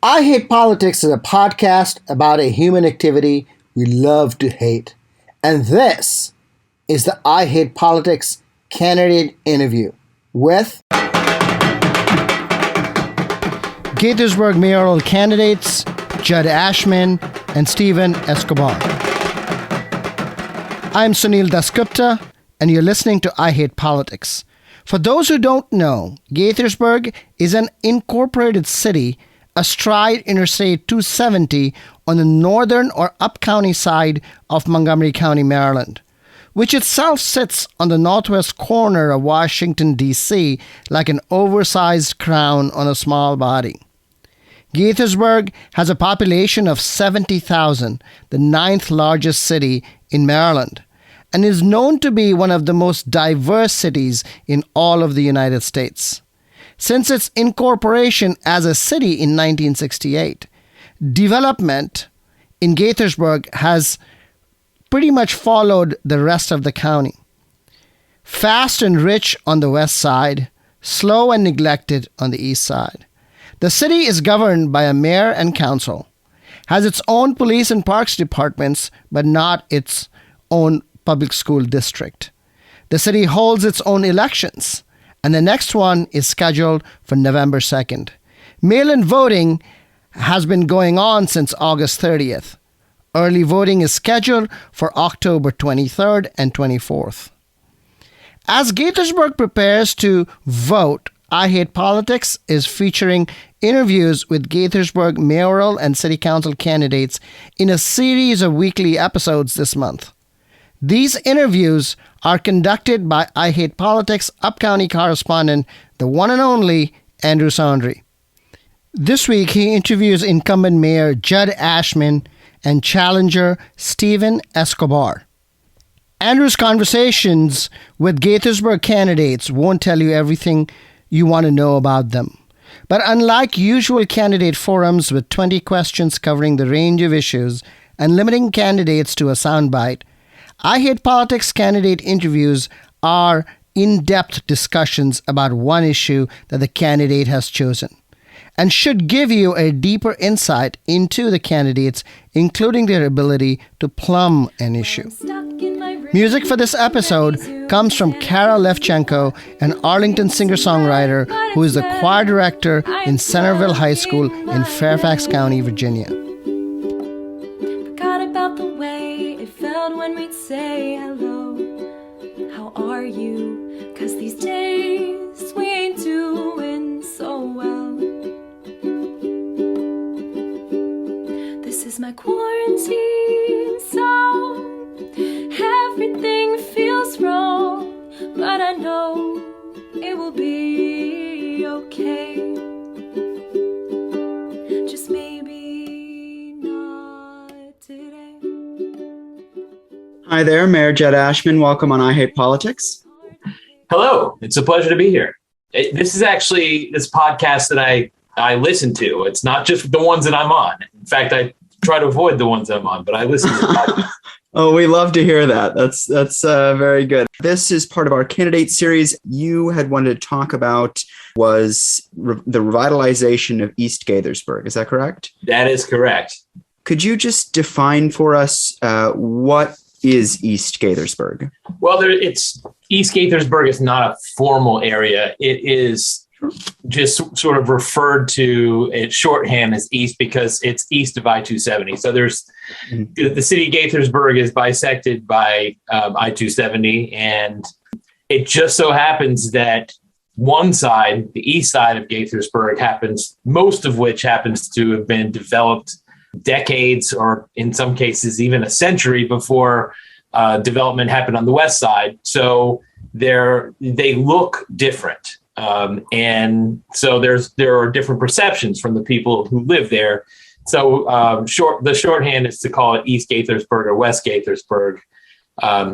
I Hate Politics is a podcast about a human activity we love to hate. And this is the I Hate Politics Candidate Interview with Gaithersburg mayoral candidates Jud Ashman and Stephen Escobar. I'm Sunil Dasgupta, and you're listening to I Hate Politics. For those who don't know, Gaithersburg is an incorporated city astride Interstate 270 on the northern or Upcounty side of Montgomery County, Maryland, which itself sits on the northwest corner of Washington, D.C., like an oversized crown on a small body. Gaithersburg has a population of 70,000, the ninth largest city in Maryland, and is known to be one of the most diverse cities in all of the United States. Since its incorporation as a city in 1968, development in Gaithersburg has pretty much followed the rest of the county. Fast and rich on the west side, slow and neglected on the east side. The city is governed by a mayor and council, has its own police and parks departments, but not its own public school district. The city holds its own elections, and the next one is scheduled for November 2nd. Mail-in voting has been going on since August 30th. Early voting is scheduled for October 23rd and 24th. As Gaithersburg prepares to vote, I Hate Politics is featuring interviews with Gaithersburg mayoral and city council candidates in a series of weekly episodes this month. These interviews are conducted by I Hate Politics Upcounty correspondent, the one and only Andrew Saundry. This week, he interviews incumbent Mayor Jud Ashman and challenger Stephen Escobar. Andrew's conversations with Gaithersburg candidates won't tell you everything you want to know about them. But unlike usual candidate forums with 20 questions covering the range of issues and limiting candidates to a soundbite, I Hate Politics candidate interviews are in-depth discussions about one issue that the candidate has chosen, and should give you a deeper insight into the candidates, including their ability to plumb an issue. Music for this episode comes from Kara Levchenko, an Arlington singer-songwriter who is the choir director in Centreville High School in Fairfax County, Virginia. Forgot about the way it felt when we'd say hello. How are you? 'Cause these days we ain't doing so well. This is my quarantine song. Everything feels wrong, but I know it will be okay. Just maybe not today. Hi there, Mayor Jud Ashman. Welcome on I Hate Politics. Hello, it's a pleasure to be here. This is actually this podcast that I listen to. It's not just the ones that I'm on. In fact, I try to avoid the ones I'm on, but I listen to the podcast. Oh, we love to hear that. That's very good. This is part of our candidate series. You had wanted to talk about was the revitalization of East Gaithersburg. Is that correct? That is correct. Could you just define for us what is East Gaithersburg? Well, East Gaithersburg is not a formal area. It is just sort of referred to in shorthand as East because it's east of I-270. So the city of Gaithersburg is bisected by I-270, and it just so happens that one side, the east side of Gaithersburg, most of which happens to have been developed decades, or in some cases even a century before development happened on the west side. So they look different. And so there are different perceptions from the people who live there. So the shorthand is to call it East Gaithersburg or West Gaithersburg.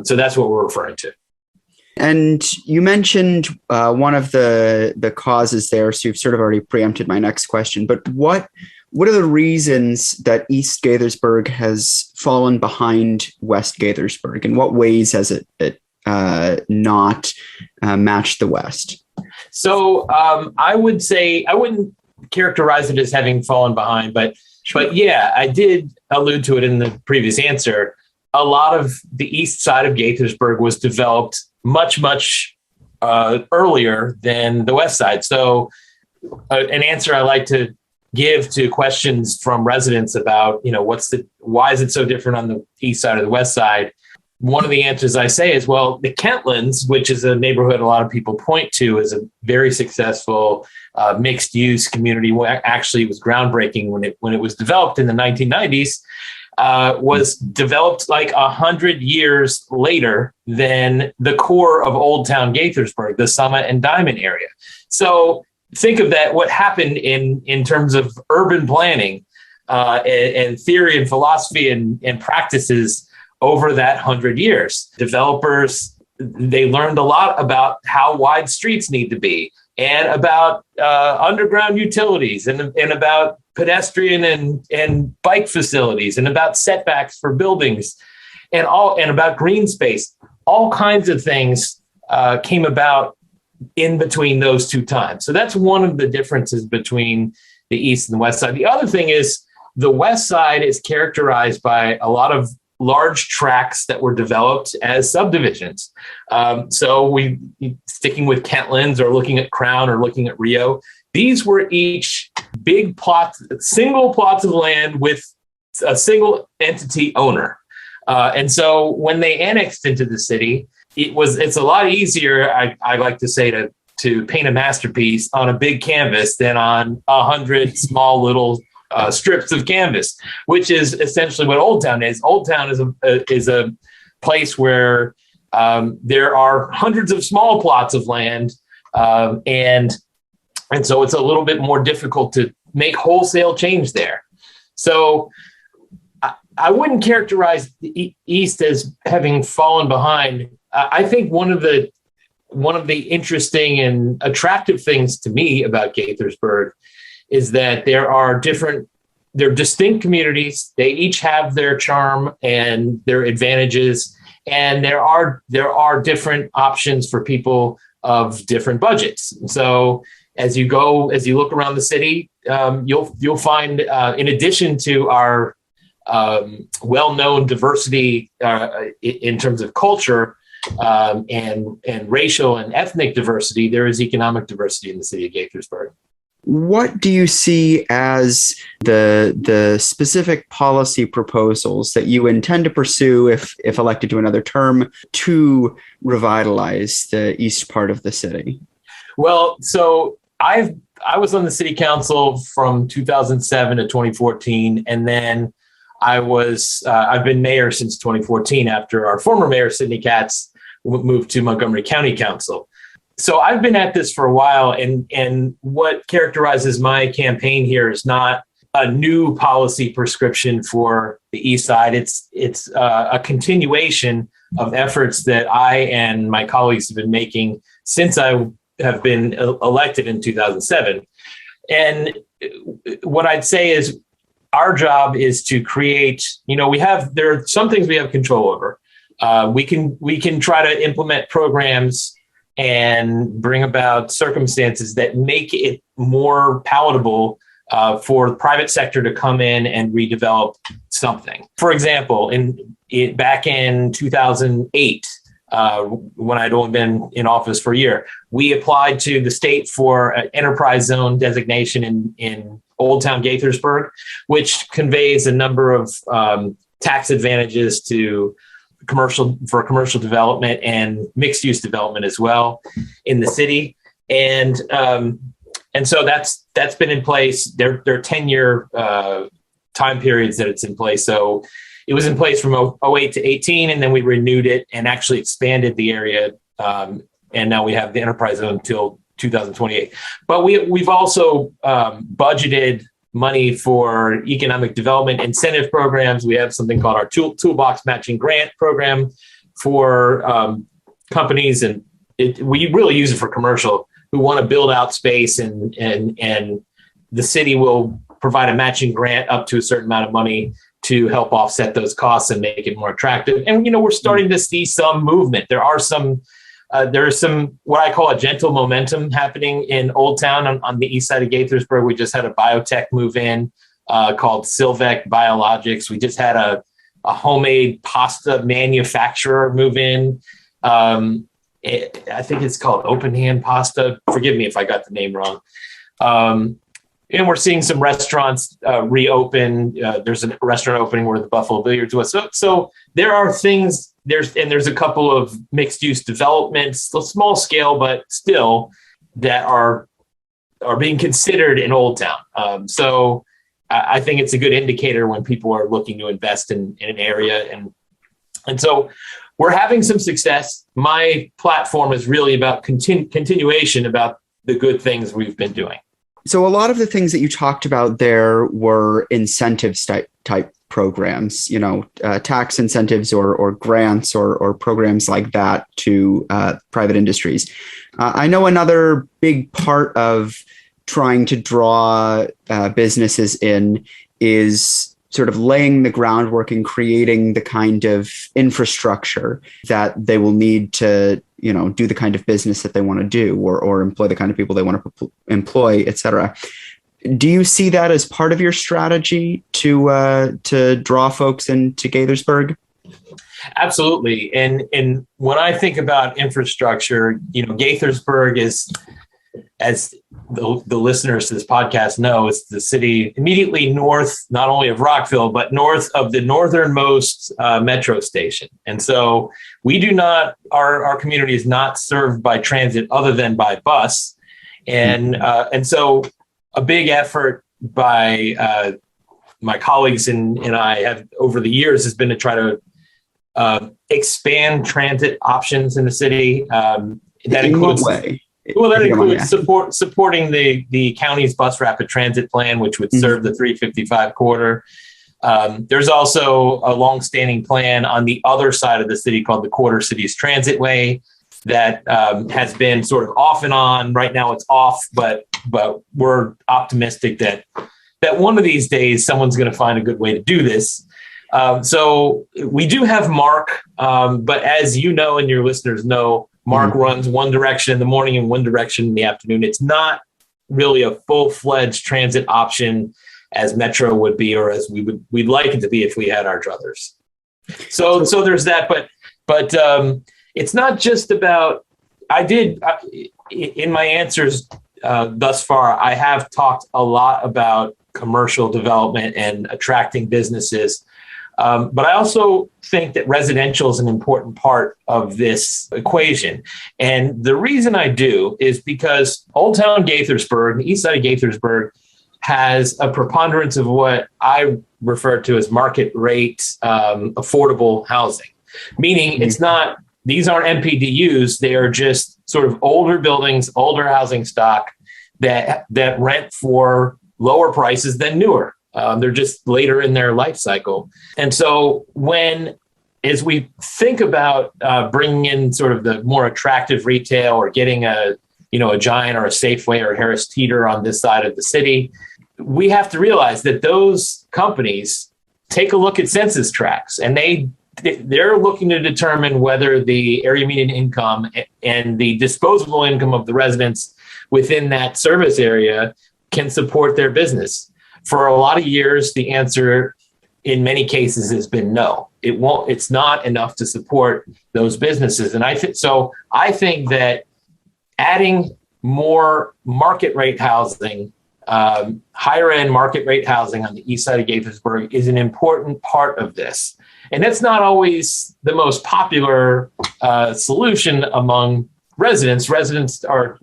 So that's what we're referring to. And you mentioned one of the causes there, so you've sort of already preempted my next question. But what are the reasons that East Gaithersburg has fallen behind West Gaithersburg? In what ways has it not matched the West? So I would say I wouldn't characterize it as having fallen behind, but yeah, I did allude to it in the previous answer. A lot of the east side of Gaithersburg was developed much earlier than the west side. So an answer I like to give to questions from residents about, why is it so different on the east side or the west side? One of the answers I say is, well, the Kentlands, which is a neighborhood a lot of people point to as a very successful mixed use community, actually was groundbreaking when it was developed in the 1990s, was developed like 100 years later than the core of Old Town Gaithersburg, the Summit and Diamond area. So think of that, what happened in terms of urban planning and theory and philosophy and practices over that 100 years. Developers, they learned a lot about how wide streets need to be, and about underground utilities, and about pedestrian and bike facilities, and about setbacks for buildings, and about green space. All kinds of things came about in between those two times. So that's one of the differences between the east and the west side. The other thing is the west side is characterized by a lot of large tracts that were developed as subdivisions. So we, sticking with Kentlands or looking at Crown or looking at Rio, these were each big plots, single plots of land with a single entity owner. And so when they annexed into the city, it's a lot easier, I like to say, to paint a masterpiece on a big canvas than on 100 small little strips of canvas, which is essentially what Old Town is. Old Town is a place where there are hundreds of small plots of land, and so it's a little bit more difficult to make wholesale change there. So I wouldn't characterize the East as having fallen behind. I think one of the interesting and attractive things to me about Gaithersburg is that they're distinct communities. They each have their charm and their advantages, and there are different options for people of different budgets. So as you look around the city, you'll find, in addition to our well-known diversity in terms of culture and racial and ethnic diversity, there is economic diversity in the city of Gaithersburg. What do you see as the specific policy proposals that you intend to pursue if elected to another term to revitalize the east part of the city? Well, so I was on the city council from 2007 to 2014, and then I've been mayor since 2014 after our former mayor, Sidney Katz, moved to Montgomery County Council. So I've been at this for a while, and what characterizes my campaign here is not a new policy prescription for the East Side. It's a continuation of efforts that I and my colleagues have been making since I have been elected in 2007. And what I'd say is our job is to create, there are some things we have control over. We can try to implement programs and bring about circumstances that make it more palatable for the private sector to come in and redevelop something. For example, back in 2008, when I'd only been in office for a year, we applied to the state for an enterprise zone designation in Old Town Gaithersburg, which conveys a number of tax advantages to commercial development and mixed use development as well in the city. And so that's been in place. There are 10-year time periods that it's in place. So it was in place from 08 to 18, and then we renewed it and actually expanded the area. And now we have the enterprise zone until 2028. But we've also budgeted money for economic development incentive programs. We have something called our toolbox matching grant program for companies, and we really use it for commercial who want to build out space, and the city will provide a matching grant up to a certain amount of money to help offset those costs and make it more attractive. And we're starting to see some movement. There are some There's some, what I call a gentle momentum happening in Old Town on the east side of Gaithersburg. We just had a biotech move in called Silvec Biologics. We just had a homemade pasta manufacturer move in. I think it's called Open Hand Pasta. Forgive me if I got the name wrong. And we're seeing some restaurants reopen. There's a restaurant opening where the Buffalo Billiards was. So there are things, there's a couple of mixed use developments, small scale, but still, that are being considered in Old Town. So I think it's a good indicator when people are looking to invest in an area. And so we're having some success. My platform is really about continuation about the good things we've been doing. So a lot of the things that you talked about there were incentives type programs, tax incentives or grants or programs like that to private industries. I know another big part of trying to draw businesses in is sort of laying the groundwork and creating the kind of infrastructure that they will need to, do the kind of business that they want to do or employ the kind of people they want to employ, et cetera. Do you see that as part of your strategy to draw folks into Gaithersburg? Absolutely. And when I think about infrastructure, Gaithersburg is, as the listeners to this podcast know, it's the city immediately north, not only of Rockville, but north of the northernmost metro station. And so our community is not served by transit other than by bus. And so a big effort by my colleagues and I have over the years has been to try to expand transit options in the city. That includes supporting the county's bus rapid transit plan, which would serve the 355 corridor. There's also a longstanding plan on the other side of the city called the Quarter Cities Transit Way that has been sort of off and on. Right now it's off, but we're optimistic that one of these days someone's going to find a good way to do this. So we do have Mark, but as you know and your listeners know, Mark runs one direction in the morning and one direction in the afternoon. It's not really a full-fledged transit option as Metro would be, or as we'd like it to be if we had our druthers. So there's that, but it's not just about. In my answers thus far, I have talked a lot about commercial development and attracting businesses. But I also think that residential is an important part of this equation. And the reason I do is because Old Town Gaithersburg, the east side of Gaithersburg, has a preponderance of what I refer to as market rate affordable housing, meaning these aren't MPDUs. They are just sort of older buildings, older housing stock that rent for lower prices than newer. They're just later in their life cycle. And so as we think about bringing in sort of the more attractive retail or getting a Giant or a Safeway or Harris Teeter on this side of the city, we have to realize that those companies take a look at census tracts and they're looking to determine whether the area median income and the disposable income of the residents within that service area can support their business. For a lot of years, the answer in many cases has been no. It's not enough to support those businesses. And I think that adding more market rate housing, higher end market rate housing on the east side of Gaithersburg is an important part of this. And that's not always the most popular solution among residents. Residents are,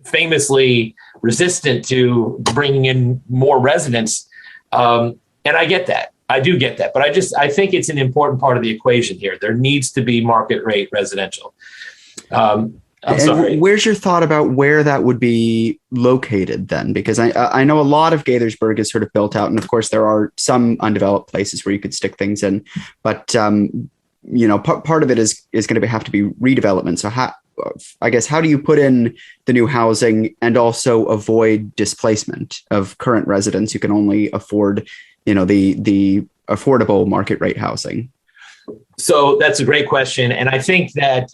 famously resistant to bringing in more residents. And I get that. I do get that. But I think it's an important part of the equation here. There needs to be market rate residential. I'm sorry. Where's your thought about where that would be located then? Because I know a lot of Gaithersburg is sort of built out. And of course, there are some undeveloped places where you could stick things in. But, part of it is going to have to be redevelopment. So how do you put in the new housing and also avoid displacement of current residents who can only afford, the affordable market rate housing? So that's a great question. And I think that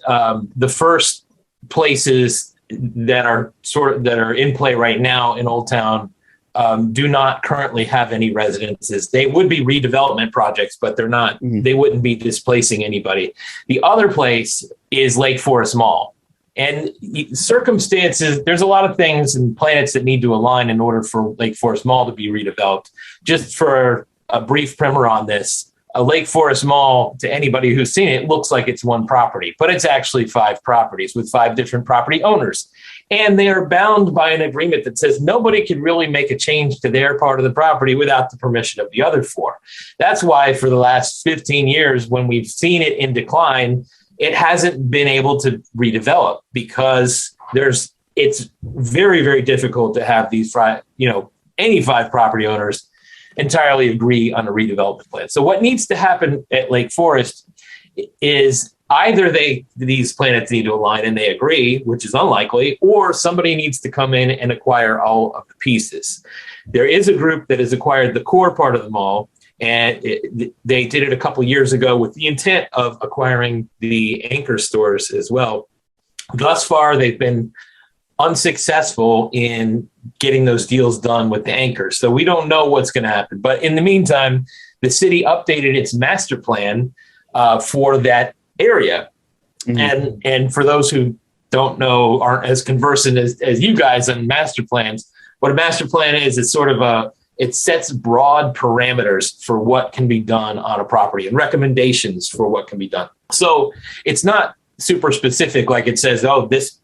the first places that are in play right now in Old Town do not currently have any residences. They would be redevelopment projects, but they're not. They wouldn't be displacing anybody. The other place is Lake Forest Mall. And circumstances, there's a lot of things and planets that need to align in order for Lake Forest Mall to be redeveloped. Just for a brief primer on this, a Lake Forest Mall, to anybody who's seen it, looks like it's one property, but it's actually 5 properties with 5 different property owners. And they are bound by an agreement that says nobody can really make a change to their part of the property without the permission of the other 4. That's why for the last 15 years, when we've seen it in decline, it hasn't been able to redevelop because it's very, very difficult to have these any 5 property owners entirely agree on a redevelopment plan. So what needs to happen at Lake Forest is either these planets need to align and they agree, which is unlikely, or somebody needs to come in and acquire all of the pieces. There is a group that has acquired the core part of the mall, and they did it a couple of years ago with the intent of acquiring the anchor stores as well. Thus far, they've been unsuccessful in getting those deals done with the anchors. So we don't know what's going to happen. But in the meantime, the city updated its master plan for that area. And for those who don't know, aren't as conversant as you guys on master plans, what a master plan is sort of it sets broad parameters for what can be done on a property and recommendations for what can be done. So it's not super specific, like it says, oh, this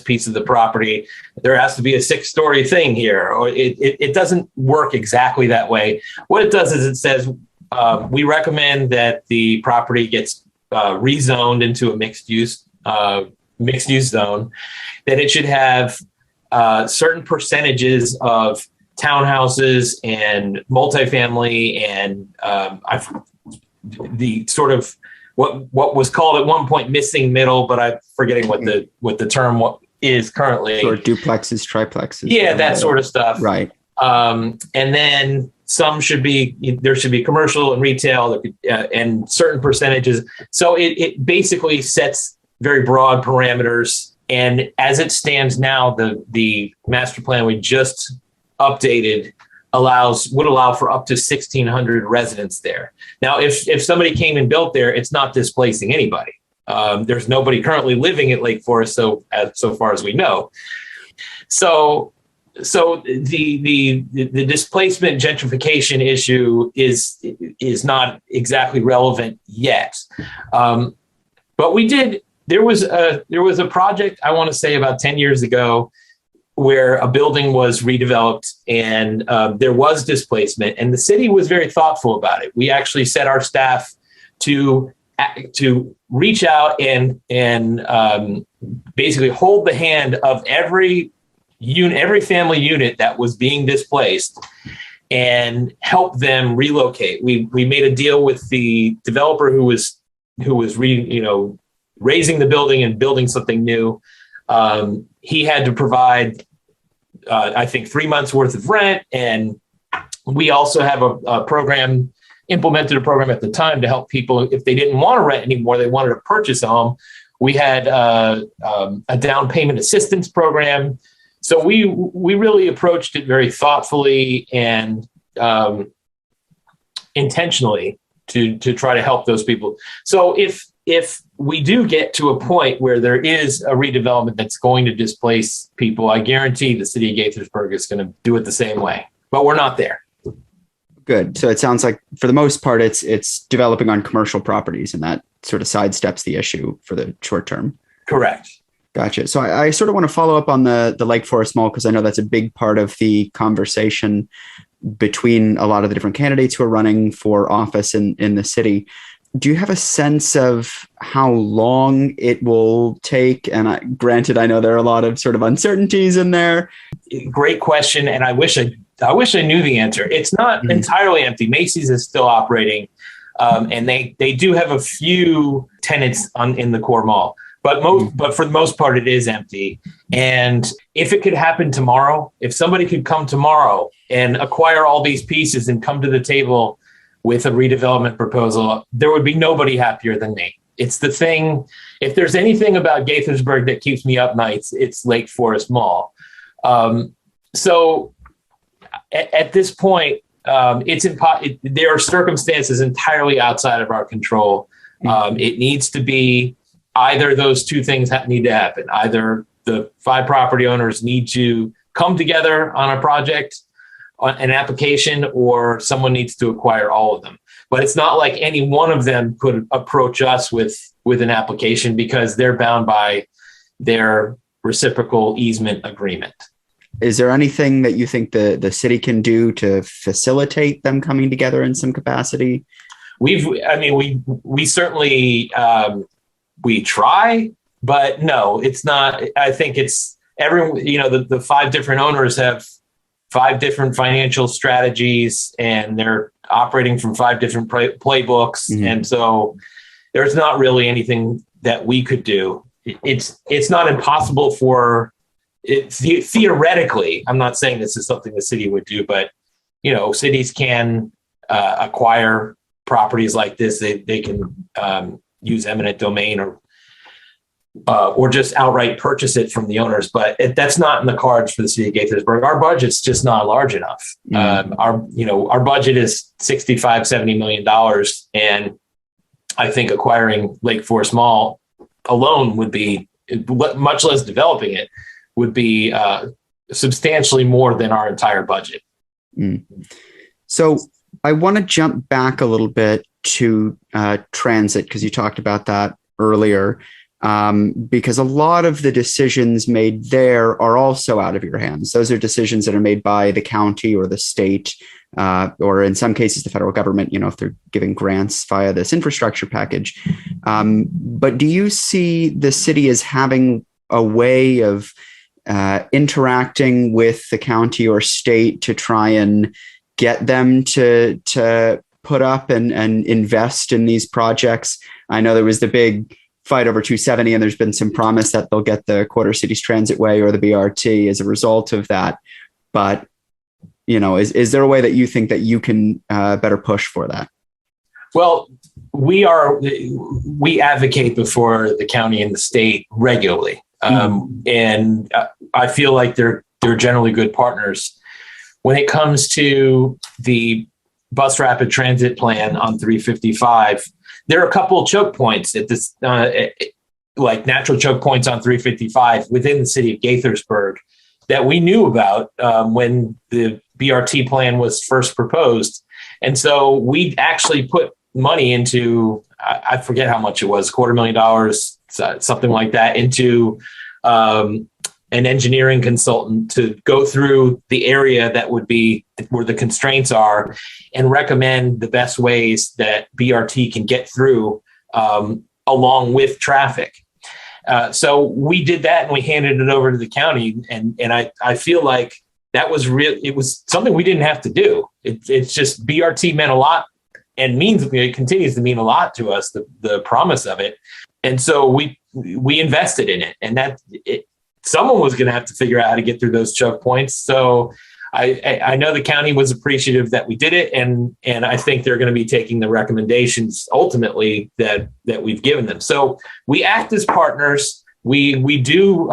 piece of the property, there has to be a 6-story thing here, or it doesn't work exactly that way. What it does is it says, we recommend that the property gets rezoned into a mixed use zone, that it should have certain percentages of townhouses and multifamily and the sort of what was called at one point missing middle, but I'm forgetting what the term is currently. Or duplexes, triplexes. Yeah, that sort of stuff. Right. And then there should be commercial and retail and certain percentages. So it basically sets very broad parameters. And as it stands now, the master plan we just updated would allow for up to 1,600 residents there. Now, if somebody came and built there, it's not displacing anybody. There's nobody currently living at Lake Forest, so far as we know. So the displacement gentrification issue is not exactly relevant yet. But there was a project, I want to say about 10 years ago, where a building was redeveloped and there was displacement, and the city was very thoughtful about it. We actually set our staff to reach out and basically hold the hand of every family unit that was being displaced and help them relocate. We made a deal with the developer who was raising the building and building something new. He had to provide, I think, 3 months worth of rent. And we also have implemented a program at the time to help people if they didn't want to rent anymore, they wanted to purchase a home. We had a down payment assistance program. So we really approached it very thoughtfully and intentionally to try to help those people. So if we do get to a point where there is a redevelopment that's going to displace people, I guarantee the city of Gaithersburg is going to do it the same way, but we're not there. Good. So it sounds like for the most part, it's developing on commercial properties, and that sort of sidesteps the issue for the short term. Correct. Gotcha. So I sort of want to follow up on the Lake Forest Mall, because I know that's a big part of the conversation between a lot of the different candidates who are running for office in the city. Do you have a sense of how long it will take? And granted, I know there are a lot of sort of uncertainties in there. Great question. And I wish I knew the answer. It's not entirely empty. Macy's is still operating. And they do have a few tenants in the core mall. But for the most part, it is empty. And if it could happen tomorrow, if somebody could come tomorrow and acquire all these pieces and come to the table with a redevelopment proposal, there would be nobody happier than me. It's the thing, if there's anything about Gaithersburg that keeps me up nights, it's Lake Forest Mall. So at this point, there are circumstances entirely outside of our control. It needs to be either those two things need to happen. Either the 5 property owners need to come together on a project, on an application, or someone needs to acquire all of them. But it's not like any one of them could approach us with an application because they're bound by their reciprocal easement agreement. Is there anything that you think the city can do to facilitate them coming together in some capacity? We certainly, we try, but no, it's not. I think it's the 5 different owners have 5 different financial strategies, and they're operating from 5 different playbooks. Mm-hmm. And so there's not really anything that we could do. It's not impossible for it. Theoretically, I'm not saying this is something the city would do, but cities can acquire properties like this. They can use eminent domain or just outright purchase it from the owners. But that's not in the cards for the city of Gaithersburg. Our budget's just not large enough. Mm-hmm. Our budget is $65-70 million. And I think acquiring Lake Forest Mall alone would be, much less developing it, would be substantially more than our entire budget. Mm. So I want to jump back a little bit to transit, because you talked about that earlier. Because a lot of the decisions made there are also out of your hands. Those are decisions that are made by the county or the state, or in some cases, the federal government, if they're giving grants via this infrastructure package. But do you see the city as having a way of interacting with the county or state to try and get them to put up and invest in these projects? I know there was the big fight over 270, and there's been some promise that they'll get the Quarter Cities Transitway or the BRT as a result of that. But, is there a way that you think that you can better push for that? Well, we advocate before the county and the state regularly. And I feel like they're generally good partners. When it comes to the bus rapid transit plan on 355, there are a couple of choke points at this, like natural choke points on 355 within the city of Gaithersburg that we knew about when the BRT plan was first proposed. And so we actually put money into, I forget how much it was, $250,000, something like that, into an engineering consultant to go through the area that would be where the constraints are and recommend the best ways that BRT can get through along with traffic. So we did that and we handed it over to the county. And I feel like that was real. It was something we didn't have to do. It's just BRT meant a lot and it continues to mean a lot to us, the promise of it. And so we invested in it, and someone was going to have to figure out how to get through those choke points. So I know the county was appreciative that we did it. And I think they're going to be taking the recommendations ultimately that we've given them. So we act as partners. We do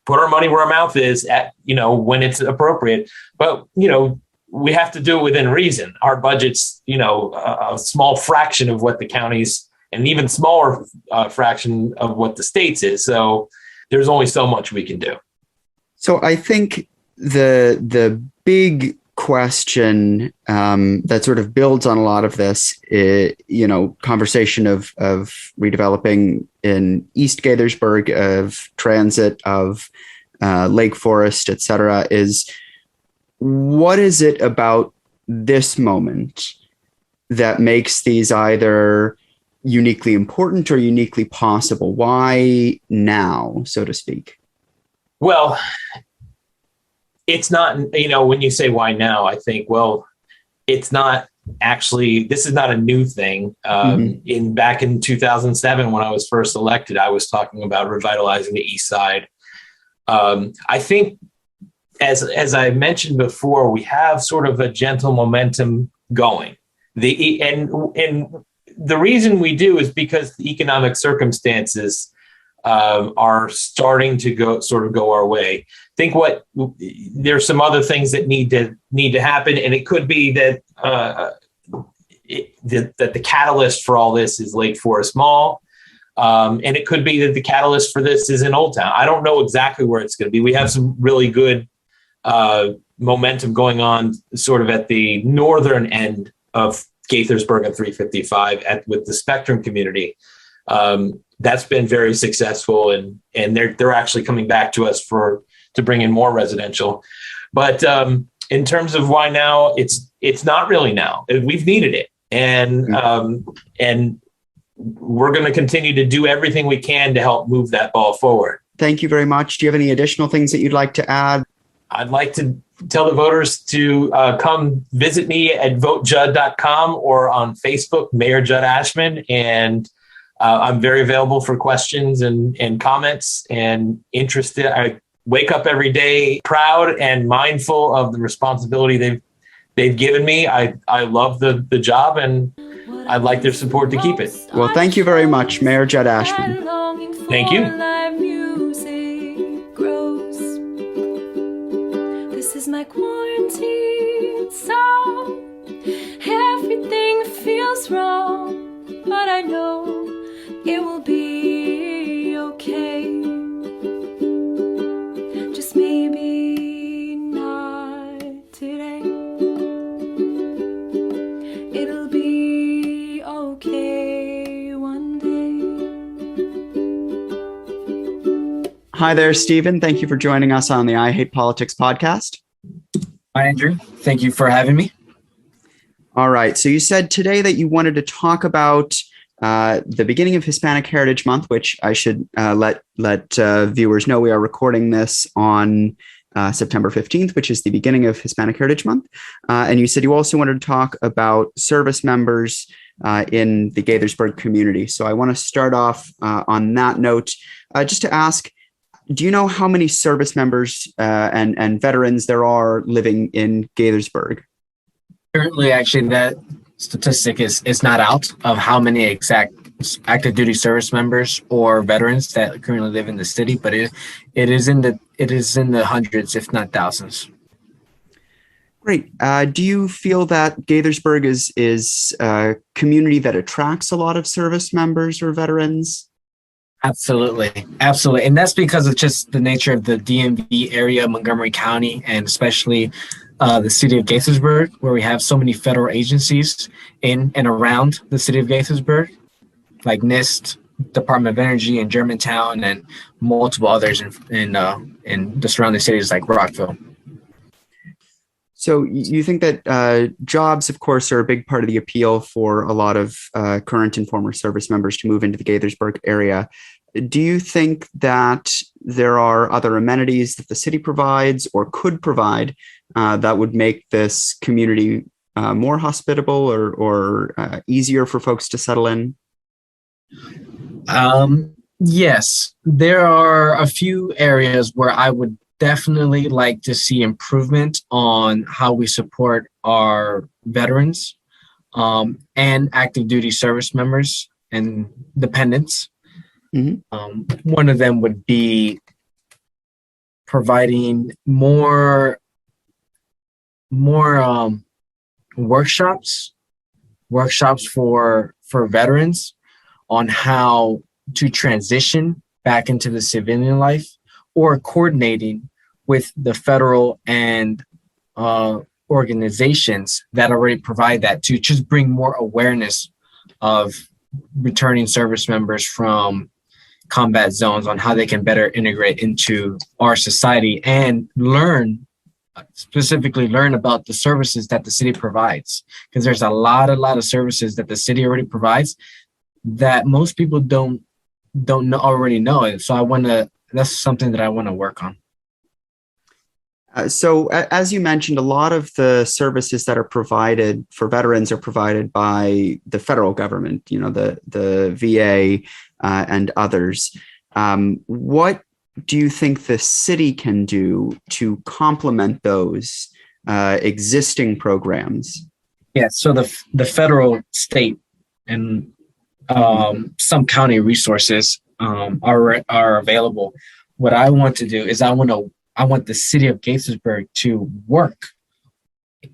put our money where our mouth is at, when it's appropriate, but, we have to do it within reason. Our budget's, a small fraction of what the county's, and even smaller fraction of what the state's is. So there's only so much we can do. So I think the big question that sort of builds on a lot of this, conversation of redeveloping in East Gaithersburg, of transit, of Lake Forest, et cetera, is what is it about this moment that makes these either uniquely important or uniquely possible? Why now, so to speak? Well, it's not, when you say why now, I think, well, it's not actually, this is not a new thing. Back in 2007, when I was first elected, I was talking about revitalizing the East Side. I think, as I mentioned before, we have sort of a gentle momentum going and the reason we do is because the economic circumstances are starting to go our way. There's some other things that need to happen, and it could be that that the catalyst for all this is Lake Forest Mall, and it could be that the catalyst for this is in Old Town. I don't know exactly where it's going to be. We have some really good momentum going on, sort of at the northern end of Gaithersburg and 355 with the Spectrum community. That's been very successful, and they're actually coming back to us to bring in more residential. But in terms of why now, it's not really now. We've needed it, and we're going to continue to do everything we can to help move that ball forward. Thank you very much. Do you have any additional things that you'd like to add? I'd like to tell the voters to come visit me at votejud.com or on Facebook, Mayor Jud Ashman. And I'm very available for questions and comments and interested. I wake up every day proud and mindful of the responsibility they've given me. I love the job, and I'd like their support to keep it. Well, thank you very much, Mayor Jud Ashman. Thank you. This is my quarantine song. Everything feels wrong, but I know it will be okay. Just maybe not today. It'll be okay one day. Hi there, Stephen. Thank you for joining us on the I Hate Politics podcast. Hi, Andrew. Thank you for having me. All right. So you said today that you wanted to talk about the beginning of Hispanic Heritage Month, which I should let viewers know we are recording this on September 15th, which is the beginning of Hispanic Heritage Month. And you said you also wanted to talk about service members in the Gaithersburg community. So I want to start off on that note, just to ask, do you know how many service members and veterans there are living in Gaithersburg? Currently, actually, that statistic is not out of how many exact active duty service members or veterans that currently live in the city, but it is in the hundreds, if not thousands. Great. Do you feel that Gaithersburg is a community that attracts a lot of service members or veterans? Absolutely. And that's because of just the nature of the DMV area, Montgomery County, and especially the city of Gaithersburg, where we have so many federal agencies in and around the city of Gaithersburg, like NIST, Department of Energy in Germantown, and multiple others in the surrounding cities like Rockville. So you think that jobs, of course, are a big part of the appeal for a lot of current and former service members to move into the Gaithersburg area. Do you think that there are other amenities that the city provides or could provide that would make this community more hospitable or easier for folks to settle in? Yes, there are a few areas where I would definitely like to see improvement on how we support our veterans and active duty service members and dependents. Mm-hmm. One of them would be providing more workshops for veterans on how to transition back into the civilian life, or coordinating with the federal and organizations that already provide that, to just bring more awareness of returning service members from combat zones on how they can better integrate into our society and specifically learn about the services that the city provides. Because there's a lot of services that the city already provides that most people don't already know. So that's something that I want to work on. So as you mentioned, a lot of the services that are provided for veterans are provided by the federal government, the VA and others. What do you think the city can do to complement those existing programs? Yeah, so the federal, state, and some county resources are available. What I want to do is I want the city of Gaithersburg to work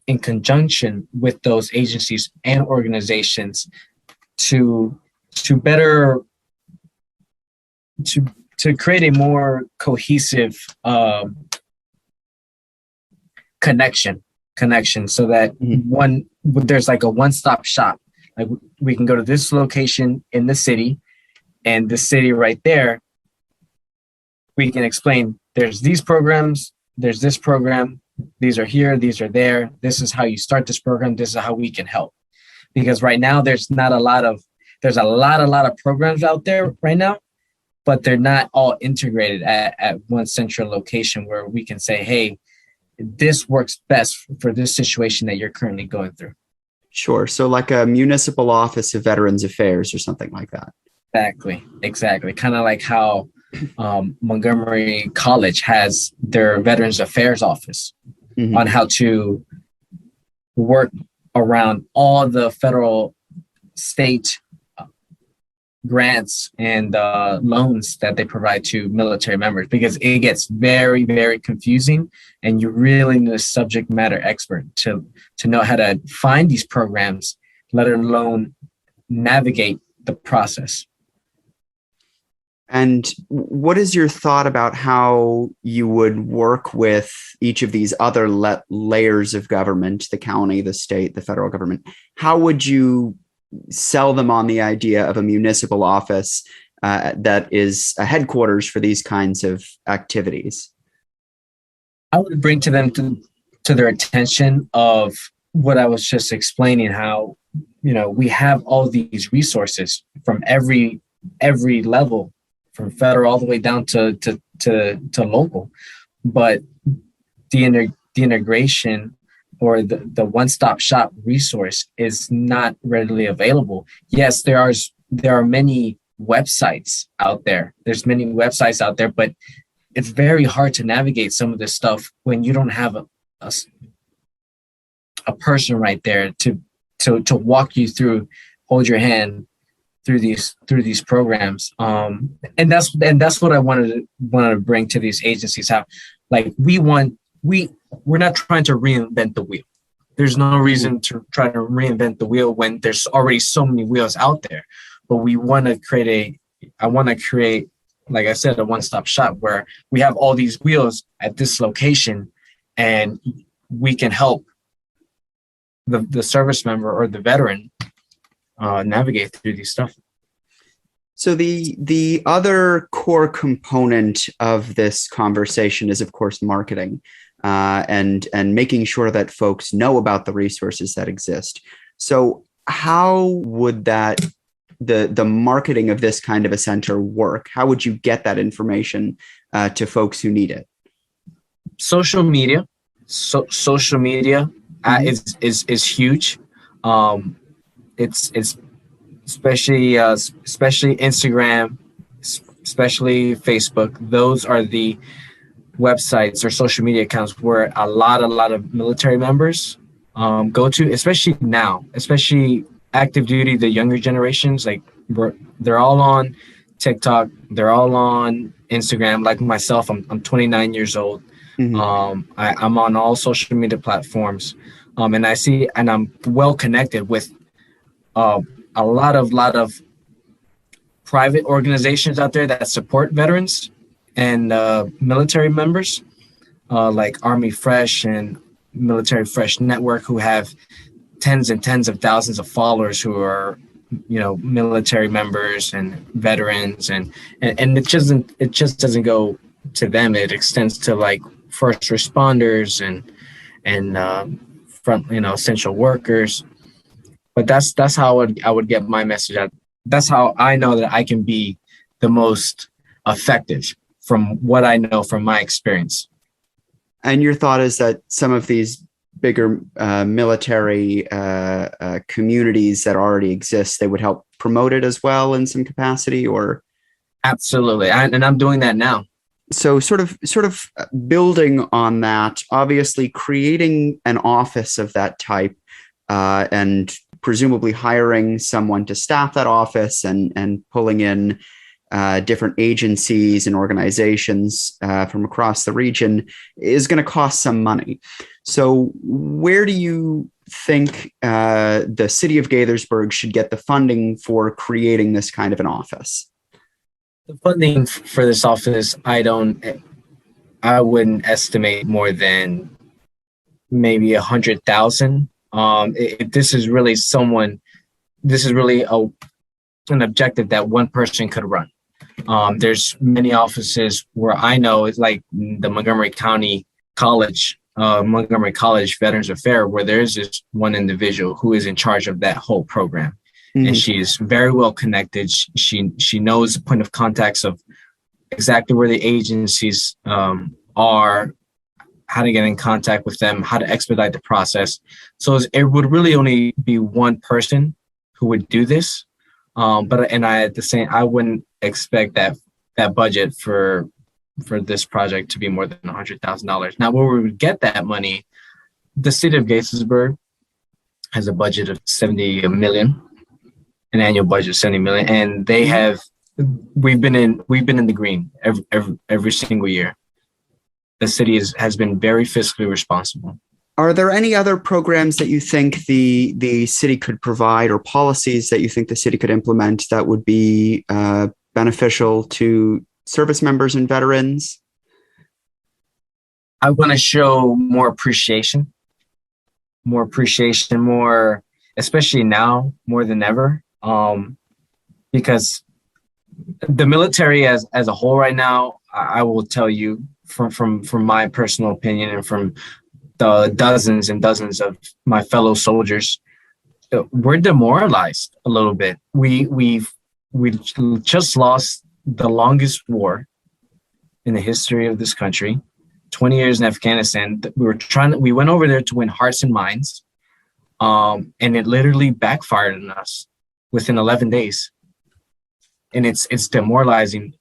in conjunction with those agencies and organizations to better to create a more cohesive connection so that there's like a one-stop shop. Like we can go to this location in the city, and the city right there, we can explain there's these programs, there's this program, these are here, these are there. This is how you start this program. This is how we can help. Because right now there's a lot of programs out there right now, but they're not all integrated at one central location where we can say, hey, this works best for this situation that you're currently going through. Sure. So like a municipal office of Veterans Affairs or something like that. Exactly. Kind of like how Montgomery College has their Veterans Affairs office on how to work around all the federal, state grants and loans that they provide to military members, because it gets very, very confusing, and you really need a subject matter expert to know how to find these programs, let alone navigate the process. And what is your thought about how you would work with each of these other layers of government, the county, the state, the federal government? How would you sell them on the idea of a municipal office that is a headquarters for these kinds of activities? I would bring to them to their attention of what I was just explaining, how, we have all these resources from every level, from federal all the way down to local, but the integration or the one-stop shop resource is not readily available. Yes, there are many websites out there. There's many websites out there, but it's very hard to navigate some of this stuff when you don't have a person right there to walk you through, hold your hand through these programs. And that's what I wanted to bring to these agencies. How, like, we're not trying to reinvent the wheel. There's no reason to try to reinvent the wheel when there's already so many wheels out there. But I want to create, like I said, a one-stop shop where we have all these wheels at this location, and we can help the service member or the veteran navigate through these stuff. So the other core component of this conversation is, of course, marketing. And making sure that folks know about the resources that exist. So how would the marketing of this kind of a center work? How would you get that information to folks who need it? Social media. Social media is huge. It's especially Instagram, especially Facebook. Those are the websites or social media accounts where a lot of military members go to, especially active duty, the younger generations. Like, they're all on TikTok, they're all on Instagram. Like myself, I'm 29 years old. I'm on all social media platforms, and I'm well connected with a lot of private organizations out there that support veterans and military members, like Army Fresh and Military Fresh Network, who have tens and tens of thousands of followers who are, military members and veterans, and it just doesn't go to them. It extends to like first responders and front, essential workers. But that's how I would get my message out. That's how I know that I can be the most effective, from what I know from my experience. And your thought is that some of these bigger military communities that already exist, they would help promote it as well in some capacity, or? Absolutely. And I'm doing that now. So sort of building on that, obviously creating an office of that type and presumably hiring someone to staff that office and pulling in different agencies and organizations from across the region is going to cost some money. So where do you think the city of Gaithersburg should get the funding for creating this kind of an office? The funding for this office, I wouldn't estimate more than maybe 100,000. This is really an objective that one person could run. There's many offices where I know it's like the Montgomery College Veterans Affairs, where there's just one individual who is in charge of that whole program. Mm-hmm. And she is very well connected. She knows the point of contacts of exactly where the agencies are, how to get in contact with them, how to expedite the process. So it would really only be one person who would do this. I wouldn't expect that budget for this project to be more than $100,000. Now, where we would get that money, the city of Gaithersburg has a budget of $70 million, an annual budget of $70 million, and we've been in the green every single year. The city has been very fiscally responsible. Are there any other programs that you think the city could provide, or policies that you think the city could implement that would be beneficial to service members and veterans? I want to show more appreciation, especially now more than ever, because the military as a whole right now, I will tell you from my personal opinion and from the dozens and dozens of my fellow soldiers, we're demoralized a little bit. We just lost the longest war in the history of this country, 20 years in Afghanistan. We went over there to win hearts and minds, and it literally backfired on us within 11 days. And it's demoralizing.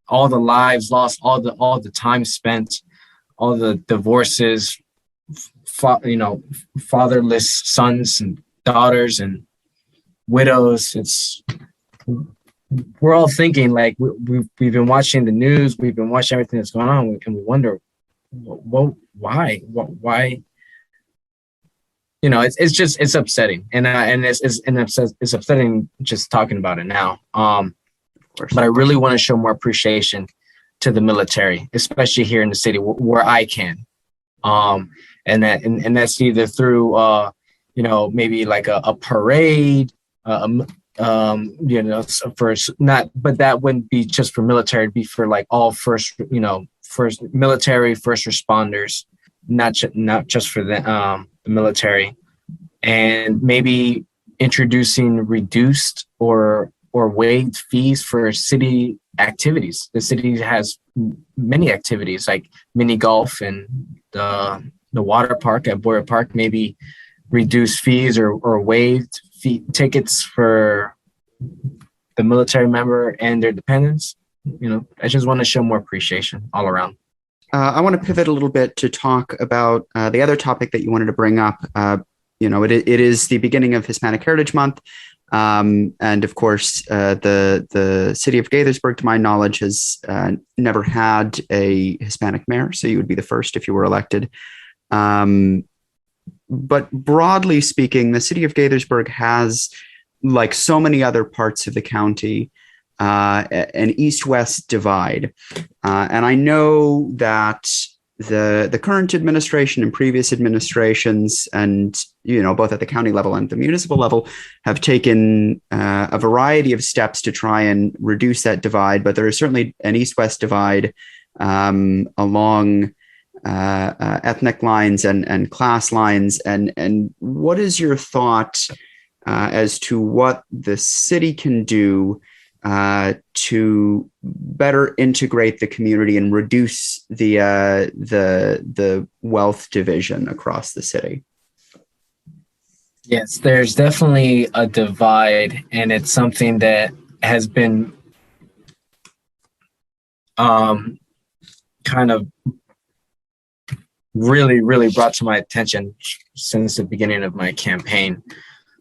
All the lives lost, all the time spent, all the divorces, fatherless sons and daughters and widows. We're all thinking, like, we've been watching the news, we've been watching everything that's going on, and we wonder, well, why? It's upsetting, and it's upsetting just talking about it now. But I really want to show more appreciation to the military, especially here in the city where I can, and that's either through maybe like a parade, but that wouldn't be just for military. It'd be for like all first military, first responders, not just for the military, and maybe introducing reduced or waived fees for city activities. The city has many activities like mini golf and the water park at Boyer Park, maybe reduced fees or waived tickets for the military member and their dependents. I just want to show more appreciation all around. I want to pivot a little bit to talk about the other topic that you wanted to bring up. It is the beginning of Hispanic Heritage Month. And of course, the city of Gaithersburg, to my knowledge, has never had a Hispanic mayor. So you would be the first if you were elected. But broadly speaking, the city of Gaithersburg has, like so many other parts of the county, an east-west divide. And I know that the current administration and previous administrations, and both at the county level and the municipal level, have taken a variety of steps to try and reduce that divide. But there is certainly an east-west divide along ethnic lines and class lines. And what is your thought as to what the city can do to better integrate the community and reduce the wealth division across the city? Yes, there's definitely a divide, and it's something that has been kind of really, really brought to my attention since the beginning of my campaign.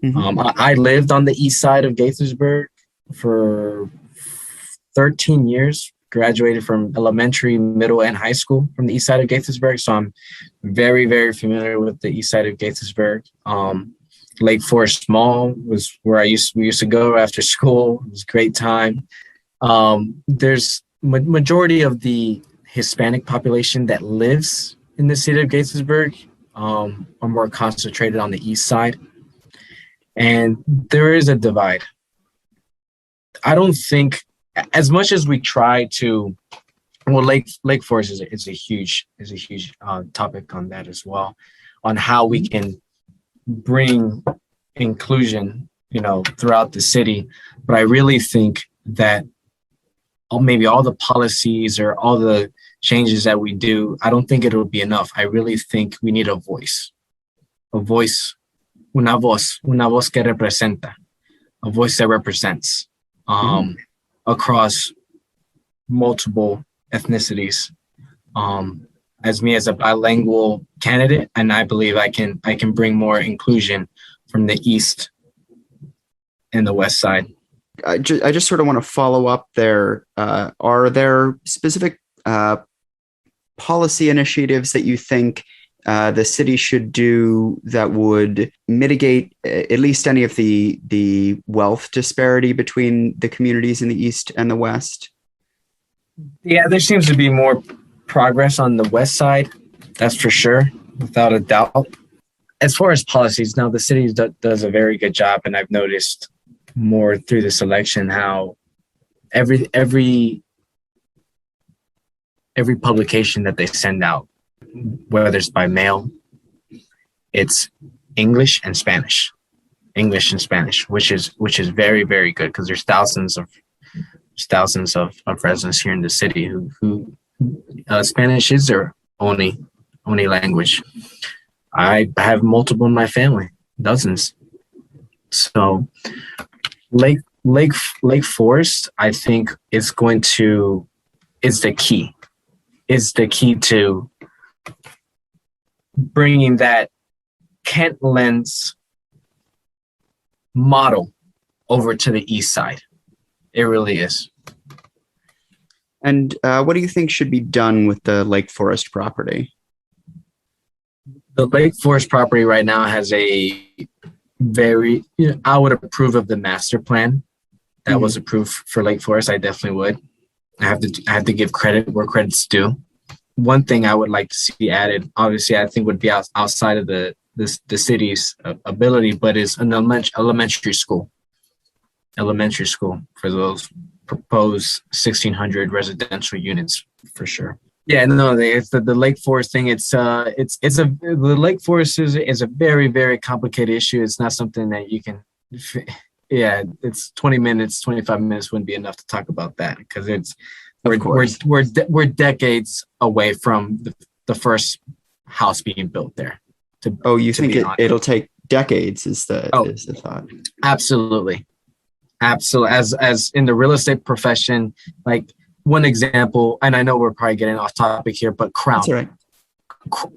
I lived on the east side of Gaithersburg for 13 years, graduated from elementary, middle, and high school from the east side of Gaithersburg. So I'm very, very familiar with the east side of Gaithersburg. Lake Forest Mall was where we used to go after school. It was a great time. There's majority of the Hispanic population that lives in the city of Gaithersburg are more concentrated on the east side. And there is a divide. I don't think, as much as we try to, well, Lake Forest is a huge topic on that as well, on how we can bring inclusion, throughout the city. But I really think that maybe all the policies or all the changes that we do, I don't think it'll be enough. I really think we need a voice, una voz que representa, a voice that represents across multiple ethnicities. As a bilingual candidate, and I believe I can bring more inclusion from the east and the west side. I just sort of want to follow up there. Are there specific policy initiatives that you think the city should do that would mitigate at least any of the wealth disparity between the communities in the east and the west? Yeah, there seems to be more progress on the west side, that's for sure, without a doubt. As far as policies, now the city does a very good job, and I've noticed more through this election how every publication that they send out, whether it's by mail, it's English and Spanish, which is very, very good, because there's thousands of residents here in the city who Spanish is their only language. I have multiple in my family, dozens. So Lake Forest, I think, is the key to bringing that Kentlands model over to the east side. It really is. And what do you think should be done with the Lake Forest property? The Lake Forest property right now has a very, I would approve of the master plan that was approved for Lake Forest. I definitely would. I have to give credit where credit's due. One thing I would like to see added, obviously, I think would be outside of the city's ability, but is an elementary school for those proposed 1,600 residential units for sure. Yeah, no, it's the Lake Forest thing. The Lake Forest is a very, very complicated issue. It's not something that you can. Yeah, it's 20 minutes, 25 minutes wouldn't be enough to talk about that, because we're decades away from the first house being built there. You think it'll take decades? Is the thought? Absolutely. As in the real estate profession, like one example, and I know we're probably getting off topic here, but Crown. That's all right.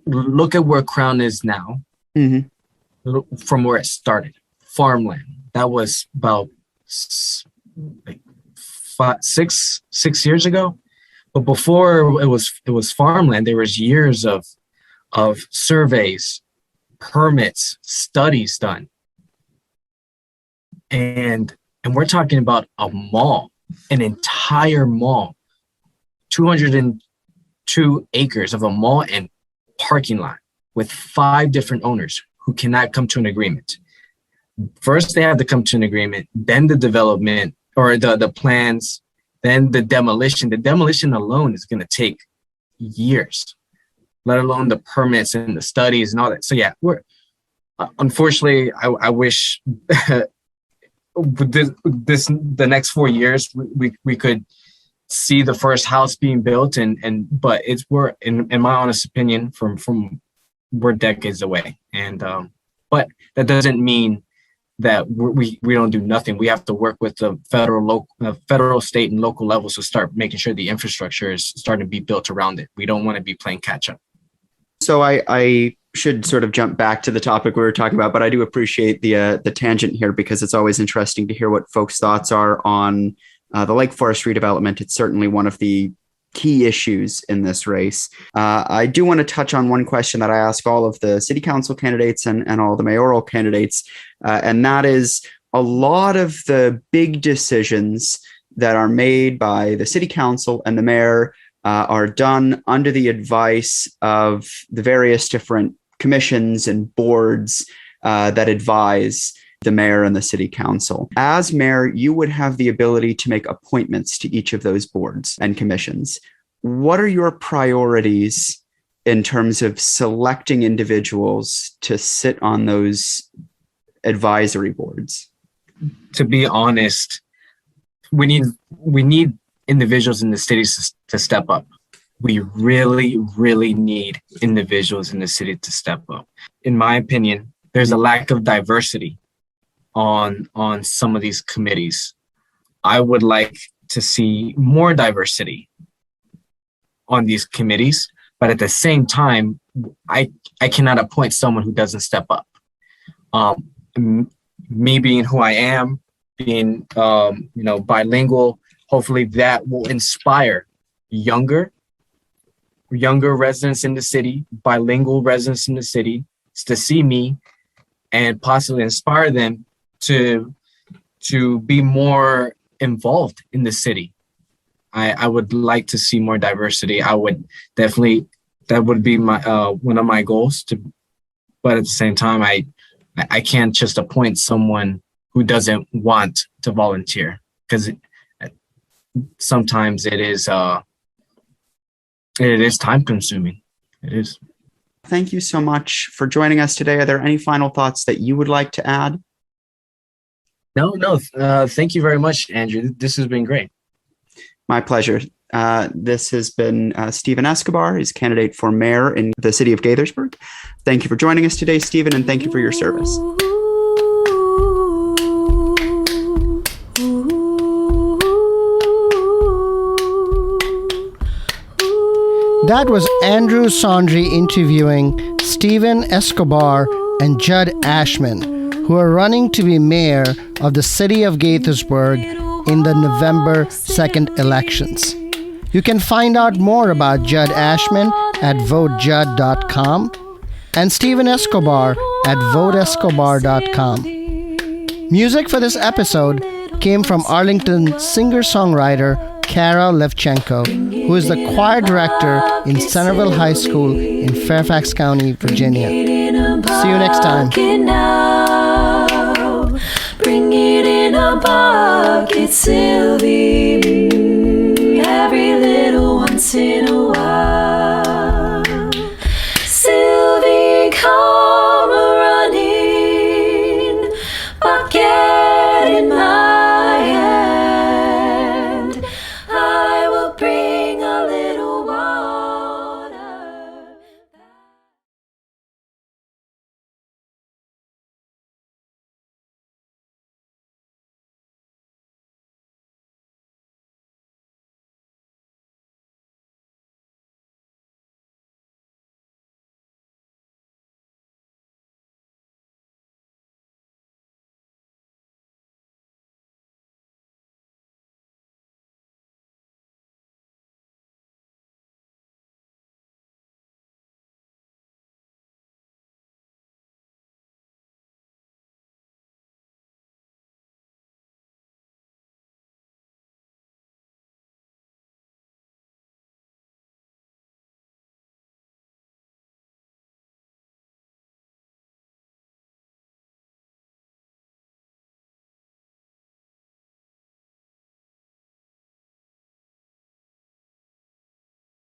Look at where Crown is now, from where it started. Farmland. That was about 6 years ago. But before it was farmland, there was years of surveys, permits, studies done. And we're talking about a mall, an entire mall, 202 acres of a mall and parking lot with 5 different owners who cannot come to an agreement. First, they have to come to an agreement, then the development or the plans, then the demolition. The demolition alone is going to take years, let alone the permits and the studies and all that. So yeah, unfortunately, I wish the next 4 years we could see the first house being built, but we're in my honest opinion from we're decades away, and but that doesn't mean that we don't do nothing. We have to work with the federal, state, and local levels to start making sure the infrastructure is starting to be built around it. We don't want to be playing catch up. So I should sort of jump back to the topic we were talking about, but I do appreciate the tangent here because it's always interesting to hear what folks' thoughts are on the Lake Forest redevelopment. It's certainly one of the key issues in this race. I do want to touch on one question that I ask all of the city council candidates and all the mayoral candidates, and that is a lot of the big decisions that are made by the city council and the mayor are done under the advice of the various different commissions and boards that advise the mayor and the city council. As mayor, you would have the ability to make appointments to each of those boards and commissions. What are your priorities in terms of selecting individuals to sit on those advisory boards? To be honest, we need individuals in the city to step up. We really, really need individuals in the city to step up. In my opinion, there's a lack of diversity on some of these committees. I would like to see more diversity on these committees, but at the same time, I cannot appoint someone who doesn't step up. Me being who I am, being bilingual, hopefully that will inspire younger residents in the city, bilingual residents in the city, to see me and possibly inspire them to be more involved in the city. I would like to see more diversity. I would definitely, that would be my one of my goals. But at the same time, I can't just appoint someone who doesn't want to volunteer, because sometimes it is time consuming. It is. Thank you so much for joining us today. Are there any final thoughts that you would like to add? No. Thank you very much, Andrew. This has been great. My pleasure. This has been Stephen Escobar. He's candidate for mayor in the city of Gaithersburg. Thank you for joining us today, Stephen, and thank you for your service. That was Andrew Saundry interviewing Stephen Escobar and Jud Ashman, who are running to be mayor of the city of Gaithersburg in the November 2nd elections. You can find out more about Jud Ashman at votejud.com and Stephen Escobar at voteescobar.com. Music for this episode came from Arlington singer-songwriter Kara Levchenko, who is the choir director in Centreville High School in Fairfax County, Virginia. See you next time. Bring it in a bucket, Sylvie.